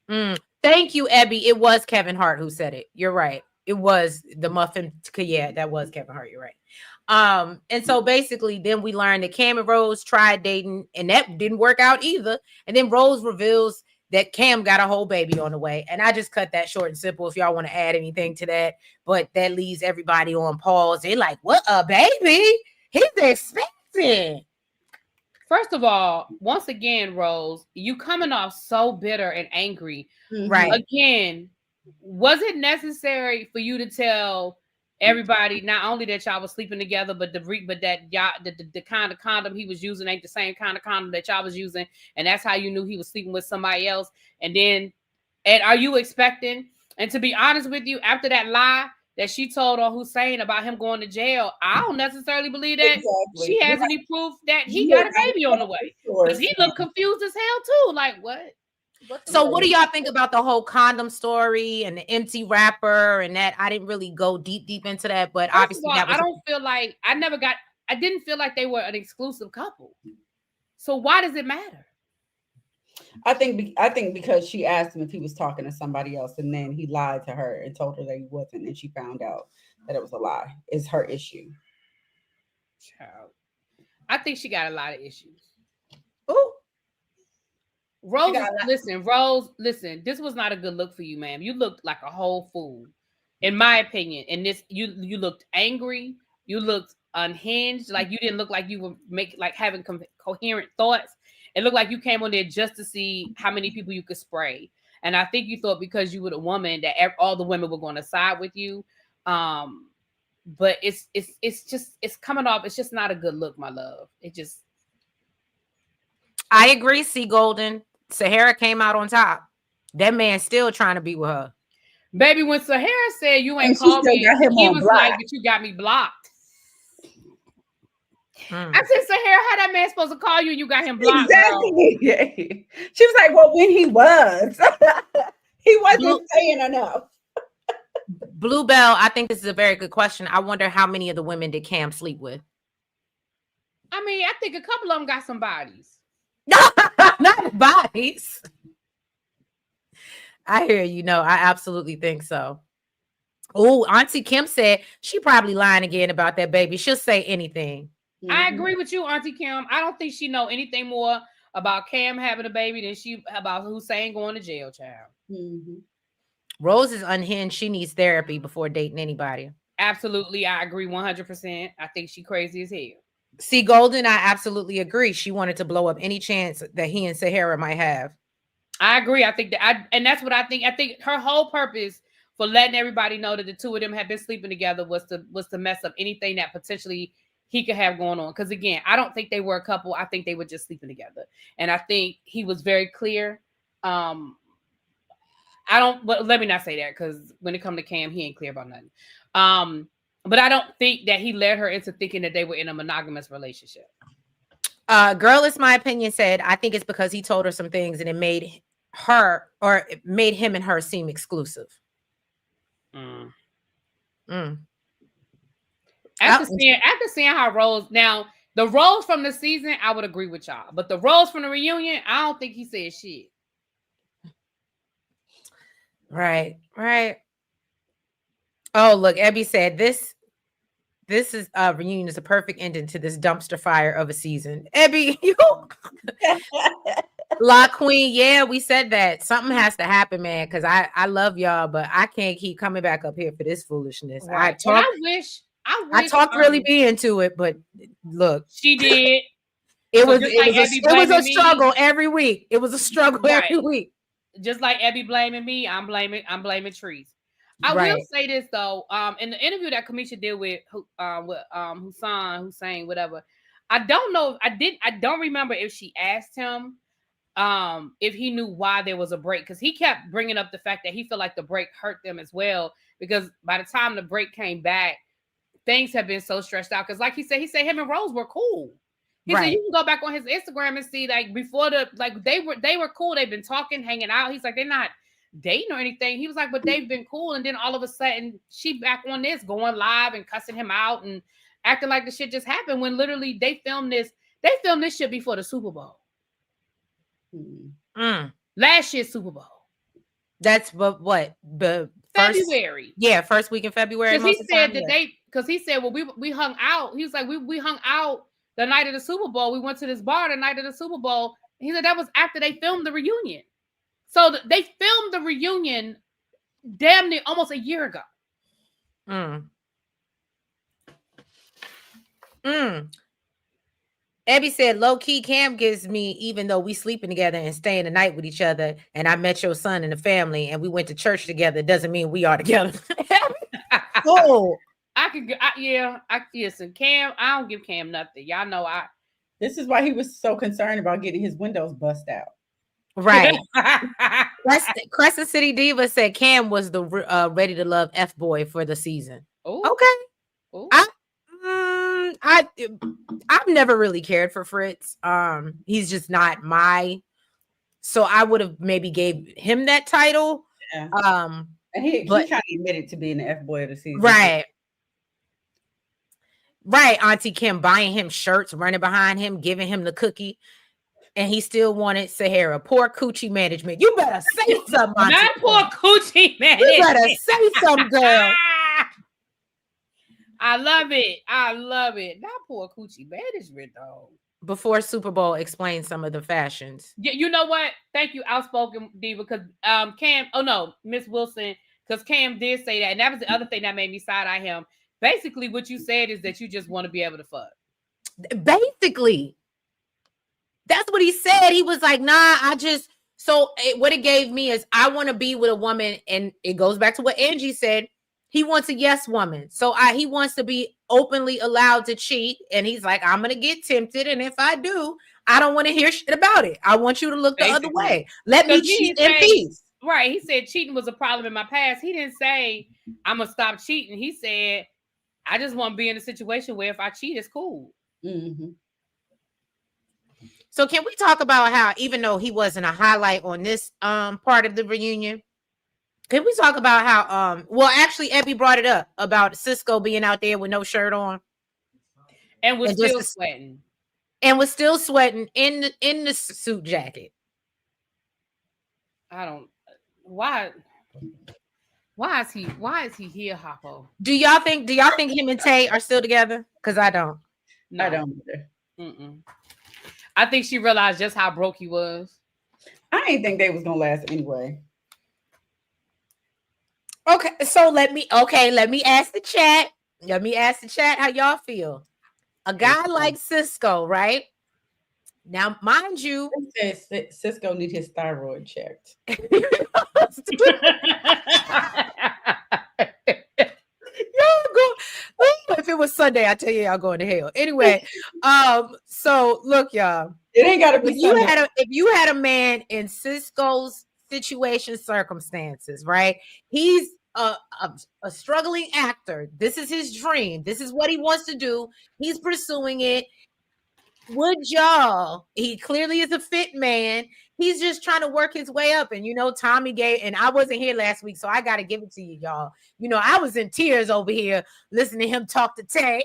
Yeah. Thank you, Abby. It was Kevin Hart who said it. You're right. It was the muffin. Yeah, that was Kevin Hart. You're right. And so basically then we learned that Cam and Rose tried dating and that didn't work out either. And then Rose reveals that Cam got a whole baby on the way. And I just cut that short and simple if y'all want to add anything to that. But that leaves everybody on pause. They're like, what a baby? He's expecting. First of all, once again, Rose, you coming off so bitter and angry. Right. Again, was it necessary for you to tell everybody not only that y'all was sleeping together, but that y'all the kind of condom he was using ain't the same kind of condom that y'all was using, and that's how you knew he was sleeping with somebody else? And are you expecting? And to be honest with you, after that lie that she told on Hussein about him going to jail, I don't necessarily believe that she has any proof that he got a baby on the way, because he looked confused as hell too. Like, what? So what do y'all think about the whole condom story and the empty wrapper and that? I didn't really go deep into that, but First obviously of all, that was I don't feel like I didn't feel like they were an exclusive couple. So why does it matter? I think because she asked him if he was talking to somebody else, and then he lied to her and told her that he wasn't, and she found out that it was a lie. Is her issue. Child. I think she got a lot of issues. Ooh. Rose, listen, this was not a good look for you, ma'am. You looked like a whole fool, in my opinion. And this, you looked angry, you looked unhinged, like you didn't look like you were having coherent thoughts. It looked like you came on there just to see how many people you could spray. And I think you thought because you were a woman that all the women were going to side with you. But it's coming off. It's just not a good look, my love. I agree, C. Golden. Sahara came out on top. That man's still trying to be with her. Baby, when Sahara said you ain't called me, he was like, but you got me blocked. I said, Sahara, how that man supposed to call you and you got him blocked? Exactly. Yeah. She was like, well, when he was. He wasn't saying enough. Bluebell, I think this is a very good question. I wonder how many of the women did Cam sleep with? I mean, I think a couple of them got some bodies. Not bodies. I hear you. No, I absolutely think so. Oh, Auntie Kim said she probably lying again about that baby. She'll say anything. I agree with you, Auntie Kim. I don't think she know anything more about Cam having a baby than she about Hussein going to jail, child. Rose is unhinged. She needs therapy before dating anybody. Absolutely. I agree 100%. I think she crazy as hell. See, Golden, I absolutely agree. She wanted to blow up any chance that he and Sahara might have. I agree. I think and that's what I think. I think her whole purpose for letting everybody know that the two of them had been sleeping together was to mess up anything that potentially he could have going on. Because again, I don't think they were a couple. I think they were just sleeping together. And I think he was very clear. But let me not say that, because when it comes to Cam, he ain't clear about nothing. But I don't think that he led her into thinking that they were in a monogamous relationship. Girl, it's my opinion, said, I think it's because he told her some things and it made him and her seem exclusive. After seeing how Rose, now the Rose from the season, I would agree with y'all. But the Rose from the reunion, I don't think he said shit. Right. Oh, look, Abby said this is reunion is a perfect ending to this dumpster fire of a season. Abby, you La Queen, yeah, we said that. Something has to happen, man, because I love y'all, but I can't keep coming back up here for this foolishness. Right. I talked really be into it, but look. She did. It was a struggle every week. It was a struggle every week. Just like Abby blaming me, I'm blaming Trees. I will say this though. In the interview that Kamisha did with Hussein, whatever. I don't know. I don't remember if she asked him if he knew why there was a break, because he kept bringing up the fact that he felt like the break hurt them as well, because by the time the break came back, things have been so stressed out. Because like he said him and Rose were cool. He said you can go back on his Instagram and see, like, before they were cool. They've been talking, hanging out. He's like, they're not dating or anything. He was like, but they've been cool. And then all of a sudden she back on this, going live and cussing him out and acting like the shit just happened, when literally they filmed this shit before the Super Bowl. Last year's Super Bowl. That's what the February. First week in February. Because he said well, we hung out. He was like, we hung out the night of the Super Bowl. We went to this bar the night of the Super Bowl. He said that was after they filmed the reunion. So they filmed the reunion damn near almost a year ago. Abby said, low key, Cam gives me, even though we sleeping together and staying the night with each other, and I met your son and the family, and we went to church together, doesn't mean we are together. Oh, listen, Cam, I don't give Cam nothing. Y'all know This is why he was so concerned about getting his windows bust out. Right. Crescent City Diva said Cam was the ready to love F boy for the season. Ooh. Okay. Ooh. I've never really cared for Fritz. He's just not so I would have maybe gave him that title. Yeah. And he kind of admitted to being the F boy of the season. Right. Right, Auntie Kim buying him shirts, running behind him, giving him the cookie, and he still wanted Sahara. Poor coochie management. You better say something, Auntie. Not poor coochie management. You better say something, girl. I love it. Not poor coochie management, though. Before Super Bowl, explain some of the fashions. Yeah, you know what? Thank you, Outspoken Diva, because Cam. Oh no, Miss Wilson, because Cam did say that, and that was the other thing that made me side eye him. Basically, what you said is that you just want to be able to fuck. Basically, that's what he said. He was like, nah, what it gave me is I want to be with a woman, and it goes back to what Angie said. He wants a yes woman. So he wants to be openly allowed to cheat. And he's like, I'm going to get tempted. And if I do, I don't want to hear shit about it. I want you to look the other way. Let me cheat in peace. Right. He said cheating was a problem in my past. He didn't say, I'm going to stop cheating. He said, I just want to be in a situation where if I cheat, it's cool. Mm-hmm. So can we talk about how, even though he wasn't a highlight on this part of the reunion, can we talk about how actually Ebby brought it up about Cisco being out there with no shirt on and was still sweating. And was still sweating in the suit jacket. I don't why is he here, Hoppo? Do y'all think him and Tay are still together? Because I don't. No. I don't either. Mm-mm. I think she realized just how broke he was. I didn't think they was gonna last anyway. Okay, so let me ask the chat. Let me ask the chat how y'all feel. A guy like Cisco, right? Now, mind you, Cisco need his thyroid checked. If it was Sunday, I tell you, y'all going to hell. Anyway, so look, y'all. It ain't gotta be. If you had a man in Cisco's circumstances, right? He's a struggling actor. This is his dream. This is what he wants to do. He's pursuing it. Would y'all? He clearly is a fit man. He's just trying to work his way up. And Tommy gave, and I wasn't here last week, so I got to give it to you, y'all. I was in tears over here listening to him talk to Tay.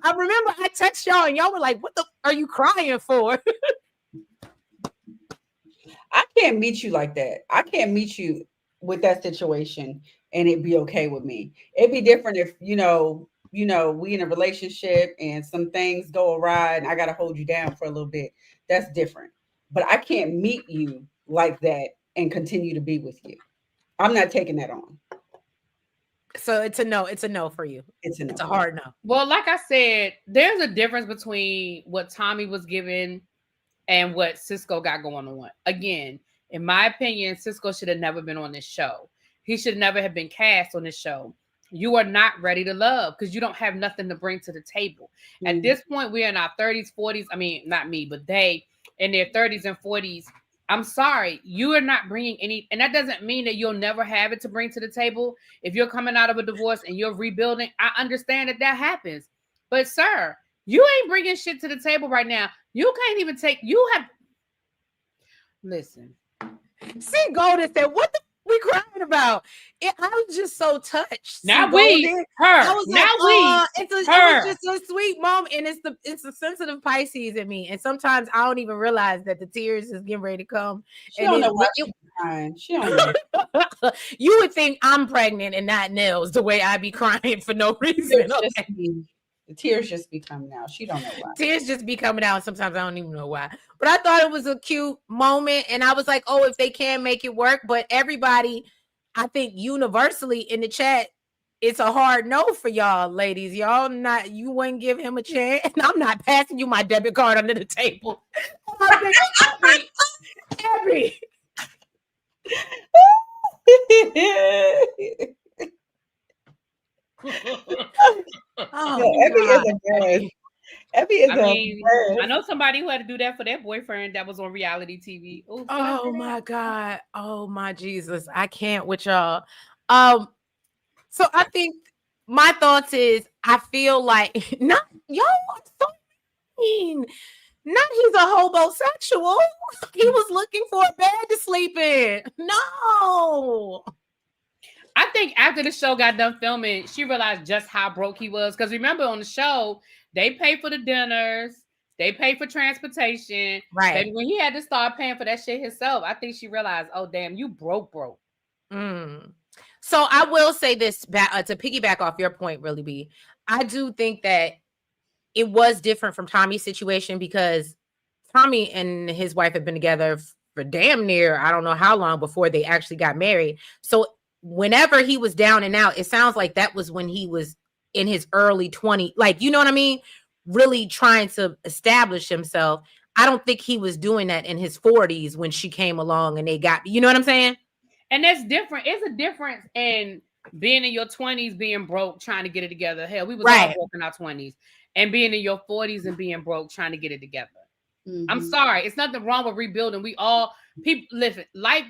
I remember I texted y'all, and y'all were like, "What the are you crying for?" I can't meet you like that. I can't meet you with that situation and it'd be okay with me. It'd be different if, we in a relationship and some things go awry and I got to hold you down for a little bit. That's different. But I can't meet you like that and continue to be with you. I'm not taking that on. So it's a no. It's a no for you. It's a hard no. Well, like I said, there's a difference between what Tommy was given and what Cisco got going on. Again, in my opinion, Cisco should have never been on this show. he should never have been cast on this show. You are not ready to love because you don't have nothing to bring to the table. At this point, we're in our 30s, 40s. I mean, not me, but they in their 30s and 40s. I'm sorry, you are not bringing any, and that doesn't mean that you'll never have it to bring to the table. If you're coming out of a divorce and you're rebuilding, I understand that happens. But sir, you ain't bringing shit to the table right now. You can't even listen. See, Golden said, what the we crying about? I was just so touched. Now we, her. I was now like, it was just a sweet moment, and it's a sensitive Pisces in me, and sometimes I don't even realize that the tears is getting ready to come. She don't know why she's crying. She don't know. You would think I'm pregnant and not Nels the way I be crying for no reason. The tears just be coming out. She don't know why. Tears just be coming out. Sometimes I don't even know why. But I thought it was a cute moment. And I was like, oh, if they can make it work. But everybody, I think universally in the chat, it's a hard no for y'all, ladies. Y'all not, you wouldn't give him a chance. And I'm not passing you my debit card under the table. Every. Effie is a mess. Effie is I know somebody who had to do that for their boyfriend that was on reality TV. Ooh, oh my God. Oh my Jesus. I can't with y'all. So I think my thoughts is I feel like not y'all are so mean. Not he's a homosexual. He was looking for a bed to sleep in. No. I think after the show got done filming, she realized just how broke he was. Because remember on the show, they paid for the dinners, they paid for transportation. Right. Baby, when he had to start paying for that shit himself, I think she realized, oh, damn, you broke. So I will say this to piggyback off your point, really, B. I do think that it was different from Tommy's situation because Tommy and his wife had been together for damn near, I don't know how long before they actually got married. So whenever he was down and out, it sounds like that was when he was in his early 20s, like, you know what I mean? Really trying to establish himself. I don't think he was doing that in his 40s when she came along and they got, you know what I'm saying? And that's different. It's a difference in being in your 20s, being broke, trying to get it together. Hell, we was all broke in our 20s. And being in your 40s and being broke, trying to get it together. I'm sorry. It's nothing wrong with rebuilding. We all, people, listen, life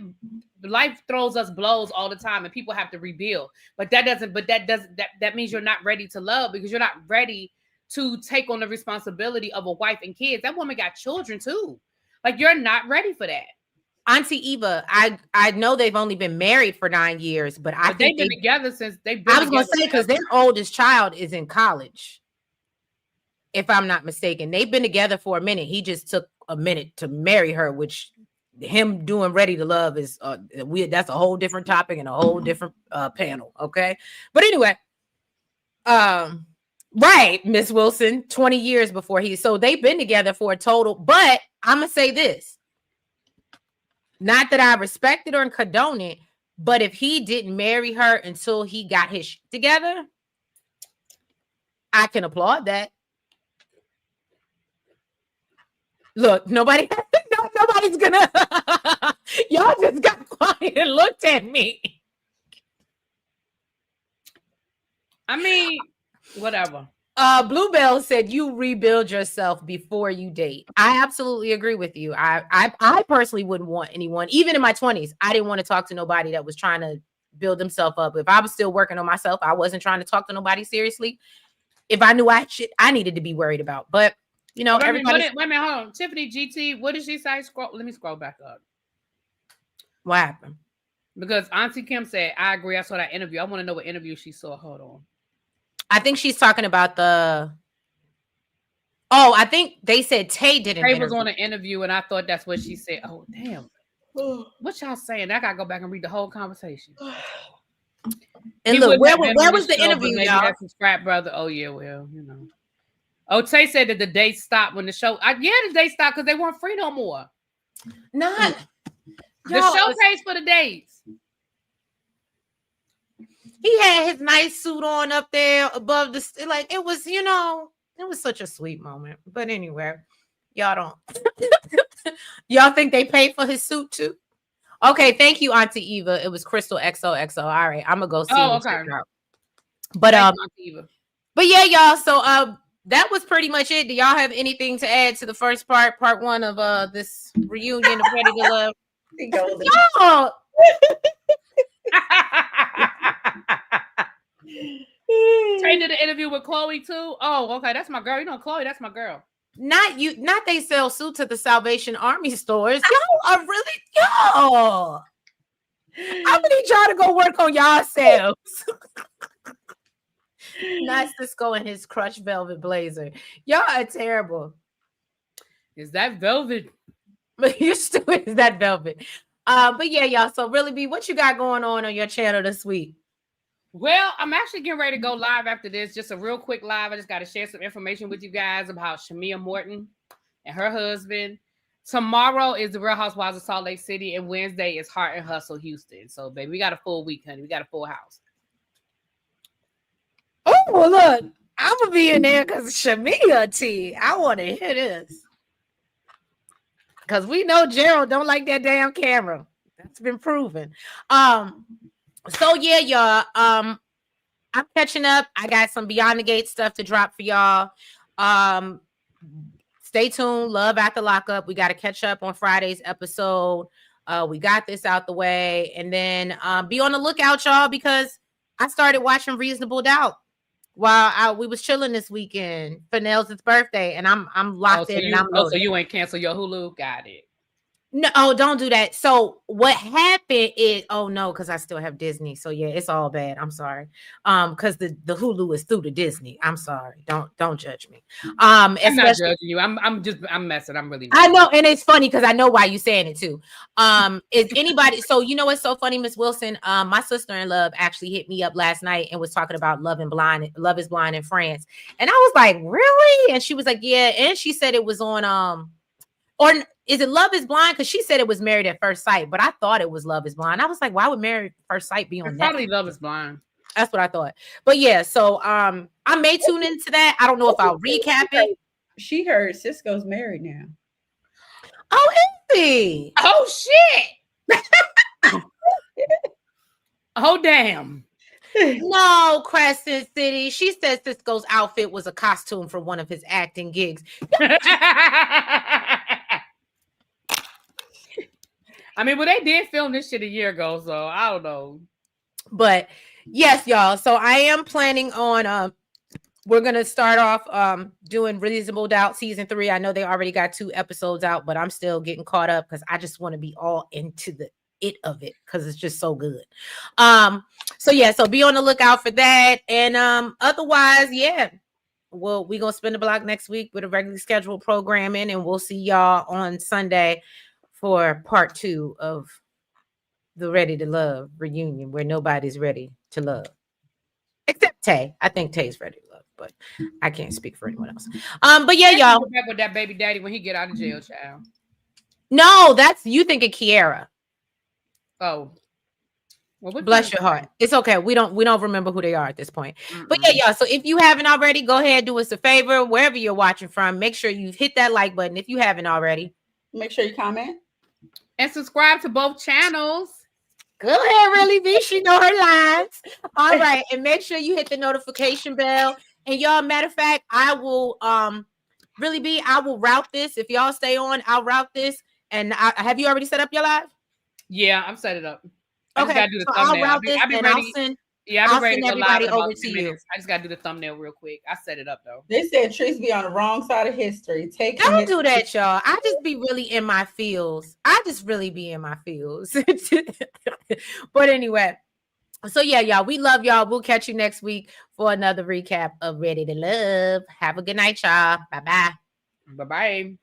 throws us blows all the time and people have to rebuild. But that means you're not ready to love because you're not ready to take on the responsibility of a wife and kids. That woman got children too. Like, you're not ready for that. Auntie Eva, I know they've only been married for 9 years, but I think they've been together since they've been. I was going to say, because their oldest child is in college. If I'm not mistaken, they've been together for a minute. He just took a minute to marry her, which him doing Ready to Love is that's a whole different topic and a whole different panel. Okay. But anyway, right. Miss Wilson, 20 years before so they've been together for a total, but I'm going to say this, not that I respect it or condone it, but if he didn't marry her until he got his shit together, I can applaud that. Look, nobody's gonna. Y'all just got quiet and looked at me. I mean, whatever. Bluebell said you rebuild yourself before you date. I absolutely agree with you. I personally wouldn't want anyone, even in my 20s. I didn't want to talk to nobody that was trying to build themselves up. If I was still working on myself, I wasn't trying to talk to nobody seriously. If I knew I needed to be worried about, but. You know, everybody. Wait a minute, hold on. Tiffany GT, what did she say? Let me scroll back up. What happened? Because Auntie Kim said, I agree. I saw that interview. I want to know what interview she saw. Hold on. I think she's talking about I think they said Tay did an interview. Tay was on an interview, and I thought that's what she said. Oh, damn. What y'all saying? I got to go back and read the whole conversation. And look, where was the interview, y'all? That's his frat brother. Oh, yeah, well, you know. Oh, Tay said that the date stopped when the show. The date stopped because they weren't free no more. Not the show pays for the dates. He had his nice suit on up there above the like. It was, it was such a sweet moment. But anyway, y'all don't. Y'all think they paid for his suit too? Okay, thank you, Auntie Eva. It was Crystal XOXO. All right, I'm gonna go see and check it out. But Thank you, Auntie Eva. But yeah, y'all. So that was pretty much it. Do y'all have anything to add to the first part 1 of this reunion of Ready to Love? Y'all. Tay did the interview with Chloe too. Oh, okay, that's my girl. You know Chloe, that's my girl. Not you. Not they sell suits at the Salvation Army stores. Y'all are really y'all. I need y'all to go work on yourselves. Not Cisco and his crushed velvet blazer. Y'all are terrible. Is that velvet? But you're stupid. Is that velvet? But yeah, y'all. So really, B, what you got going on your channel this week? Well, I'm actually getting ready to go live after this. Just a real quick live. I just got to share some information with you guys about Shamia Morton and her husband. Tomorrow is the Real Housewives of Salt Lake City, and Wednesday is Heart and Hustle Houston. So, baby, we got a full week, honey. We got a full house. Oh, well, look, I'm gonna be in there because Shamia T. I want to hear this because we know Gerald don't like that damn camera. That's been proven. So yeah, y'all. I'm catching up. I got some Beyond the Gate stuff to drop for y'all. Stay tuned. Love After Lockup. We got to catch up on Friday's episode. We got this out the way, and then be on the lookout, y'all, because I started watching Reasonable Doubt while we was chilling this weekend for Nels' birthday, and I'm locked in. So you ain't cancel your Hulu? Got it. No, don't do that. So what happened is, oh no, because I still have Disney. So yeah, it's all bad. I'm sorry. Because the Hulu is through to Disney. I'm sorry. Don't judge me. I'm not judging you. I'm messing. I'm really messing. I know, and it's funny because I know why you're saying it too. Is anybody so you know what's so funny, Miss Wilson? My sister-in-law actually hit me up last night and was talking about Love is Blind in France. And I was like, really? And she was like, yeah. And she said it was on or is it Love is Blind? Because she said it was Married at First Sight, but I thought it was Love is Blind. I was like, why would Married at First Sight be on that? Probably Love is Blind. That's what I thought. But yeah, so I may tune into that. I don't know if I'll recap it. She heard Cisco's married now. Oh, is he? Oh shit. Oh damn. No, Crescent City. She says Cisco's outfit was a costume for one of his acting gigs. I mean, well, they did film this shit a year ago, so I don't know. But yes, y'all. So I am planning on we're gonna start off doing Reasonable Doubt season 3. I know they already got 2 episodes out, but I'm still getting caught up because I just want to be all into it because it's just so good. So yeah, so be on the lookout for that. And otherwise, yeah. Well, we're gonna spin the block next week with a regularly scheduled programming, and we'll see y'all on Sunday for part 2 of the Ready to Love reunion, where nobody's ready to love. Except Tay. I think Tay's ready to love, but I can't speak for anyone else. But yeah, y'all. Back with that baby daddy when he get out of jail, child. No, that's you thinking Kiara. Oh. Well, bless your heart. It's okay. We don't remember who they are at this point. But yeah, y'all. So if you haven't already, go ahead, do us a favor. Wherever you're watching from, make sure you hit that like button if you haven't already. Make sure you comment. And subscribe to both channels. Go ahead, really, B. She know her lines. All right. And make sure you hit the notification bell. And y'all, matter of fact, I will really be, I will route this. If y'all stay on, I'll route this. And have you already set up your live? Yeah, I'm set it up. Okay, do the so thumbnail. I'll route this and I'll send. Yeah, I'll be ready send to go live everybody in over about to 10 you. minutes. I just gotta do the thumbnail real quick. I set it up though. They said Trees be on the wrong side of history. Don't do that, y'all. I just be really in my feels. I just really be in my feels. But anyway, so yeah, y'all, we love y'all. We'll catch you next week for another recap of Ready to Love. Have a good night, y'all. Bye-bye. Bye-bye.